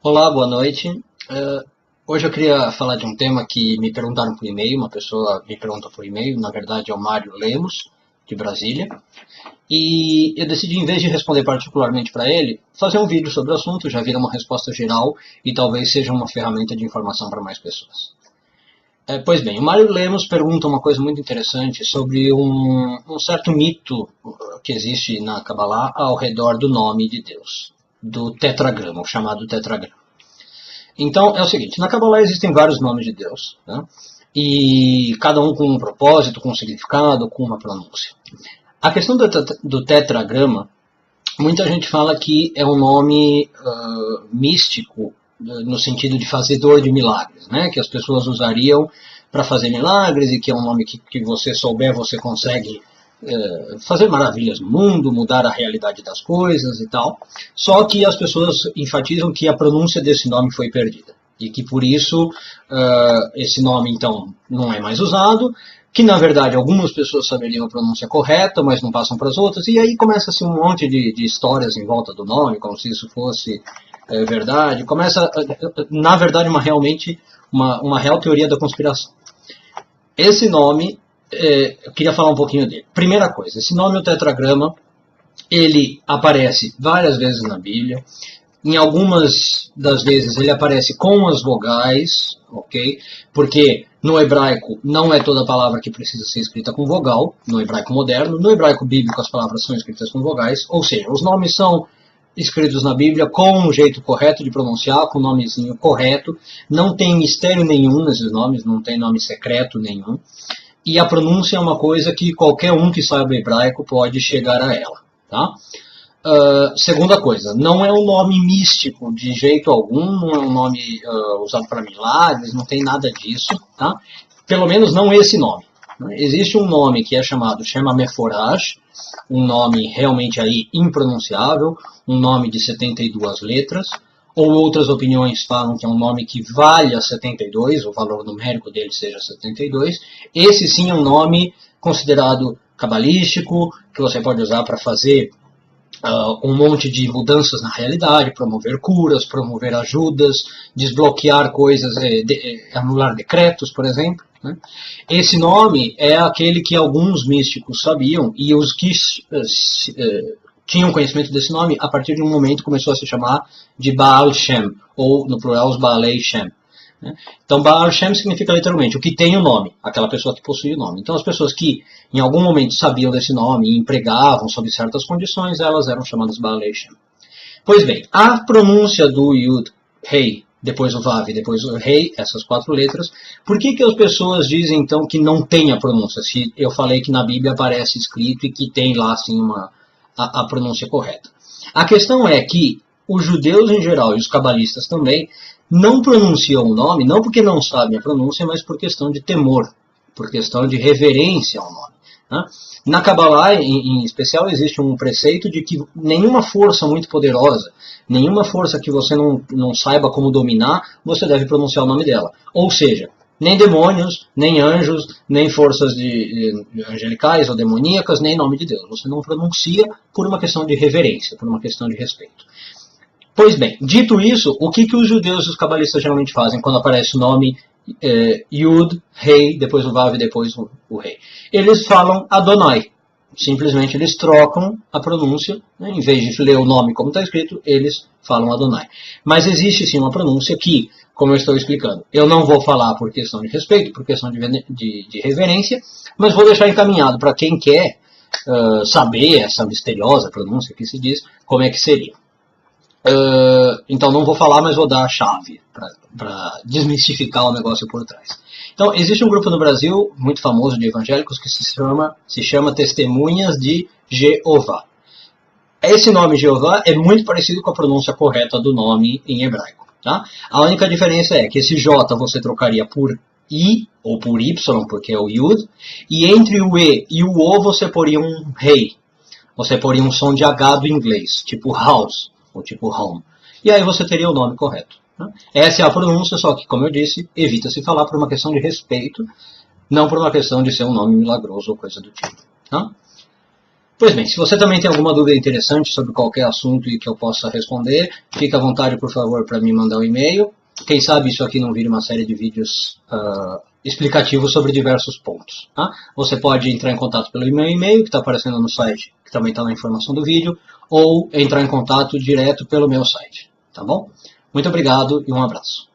Olá, boa noite. Hoje eu queria falar de um tema que me perguntaram por e-mail, uma pessoa me perguntou por e-mail, na verdade é o Mário Lemos, de Brasília, e eu decidi, em vez de responder particularmente para ele, fazer um vídeo sobre o assunto, já vira uma resposta geral e talvez seja uma ferramenta de informação para mais pessoas. Pois bem, o Mário Lemos pergunta uma coisa muito interessante sobre um certo mito que existe na Kabbalah ao redor do nome de Deus, do tetragrama, o chamado tetragrama. Então, é o seguinte, na Kabbalah existem vários nomes de Deus, né? E cada um com um propósito, com um significado, com uma pronúncia. A questão do tetragrama, muita gente fala que é um nome místico, no sentido de fazedor de milagres, né? Que as pessoas usariam para fazer milagres e que é um nome que você souber, você consegue fazer maravilhas no mundo, mudar a realidade das coisas e tal. Só que as pessoas enfatizam que a pronúncia desse nome foi perdida. E que por isso esse nome então não é mais usado, que na verdade algumas pessoas saberiam a pronúncia correta, mas não passam para as outras, e aí começa-se um monte de histórias em volta do nome, como se isso fosse verdade. Começa, na verdade, uma real teoria da conspiração. Esse nome eu queria falar um pouquinho dele. Primeira coisa, esse nome, o tetragrama, ele aparece várias vezes na Bíblia. Em algumas das vezes ele aparece com as vogais, ok? Porque no hebraico não é toda palavra que precisa ser escrita com vogal, no hebraico moderno. No hebraico bíblico as palavras são escritas com vogais, ou seja, os nomes são escritos na Bíblia com um jeito correto de pronunciar, com o nomezinho correto. Não tem mistério nenhum nesses nomes, não tem nome secreto nenhum. E a pronúncia é uma coisa que qualquer um que saiba hebraico pode chegar a ela. Tá? Segunda coisa, não é um nome místico de jeito algum, não é um nome usado para milagres, não tem nada disso. Tá? Pelo menos não esse nome. Existe um nome que é chamado Shema Meforaj, um nome realmente aí impronunciável, um nome de 72 letras, ou outras opiniões falam que é um nome que valha 72, o valor numérico dele seja 72. Esse sim é um nome considerado cabalístico, que você pode usar para fazer um monte de mudanças na realidade, promover curas, promover ajudas, desbloquear coisas, anular decretos, por exemplo. Né? Esse nome é aquele que alguns místicos sabiam, e os que tinham conhecimento desse nome, a partir de um momento começou a se chamar de Baal Shem, ou no plural os Baalei Shem. Né? Então Baal Shem significa literalmente o que tem o nome, aquela pessoa que possui o nome. Então as pessoas que em algum momento sabiam desse nome e empregavam sob certas condições, elas eram chamadas Baalei Shem. Pois bem, a pronúncia do Yud, Rei, depois o Vav, depois o Rei, essas 4 letras, por que as pessoas dizem então que não tem a pronúncia? Se eu falei que na Bíblia aparece escrito e que tem lá assim a pronúncia correta. A questão é que os judeus em geral e os cabalistas também não pronunciam o nome, não porque não sabem a pronúncia, mas por questão de temor, por questão de reverência ao nome. Né? Na Kabbalah, em especial, existe um preceito de que nenhuma força muito poderosa, nenhuma força que você não saiba como dominar, você deve pronunciar o nome dela. Ou seja, nem demônios, nem anjos, nem forças angelicais ou demoníacas, nem nome de Deus. Você não pronuncia por uma questão de reverência, por uma questão de respeito. Pois bem, dito isso, o que os judeus e os cabalistas geralmente fazem quando aparece o nome Yud, Rei, depois o Vav e depois o Rei? Eles falam Adonai. Simplesmente eles trocam a pronúncia, né? Em vez de ler o nome como está escrito, eles falam Adonai. Mas existe sim uma pronúncia que, como eu estou explicando, eu não vou falar por questão de respeito, por questão de reverência, mas vou deixar encaminhado para quem quer saber essa misteriosa pronúncia que se diz, como é que seria. Então não vou falar, mas vou dar a chave para desmistificar o negócio por trás. Então existe um grupo no Brasil muito famoso de evangélicos que se chama Testemunhas de Jeová. Esse nome Jeová é muito parecido com a pronúncia correta do nome em hebraico. Tá? A única diferença é que esse J você trocaria por I ou por Y, porque é o Yud, e entre o E e o O você poria um Rei. Você poria um som de H do inglês, tipo house ou tipo home. E aí você teria o nome correto. Né? Essa é a pronúncia, só que, como eu disse, evita-se falar por uma questão de respeito, não por uma questão de ser um nome milagroso ou coisa do tipo. Tá? Pois bem, se você também tem alguma dúvida interessante sobre qualquer assunto e que eu possa responder, fique à vontade, por favor, para me mandar um e-mail. Quem sabe isso aqui não vira uma série de vídeos explicativos sobre diversos pontos. Tá? Você pode entrar em contato pelo meu e-mail, que está aparecendo no site, que também está na informação do vídeo, ou entrar em contato direto pelo meu site. Tá bom? Muito obrigado e um abraço.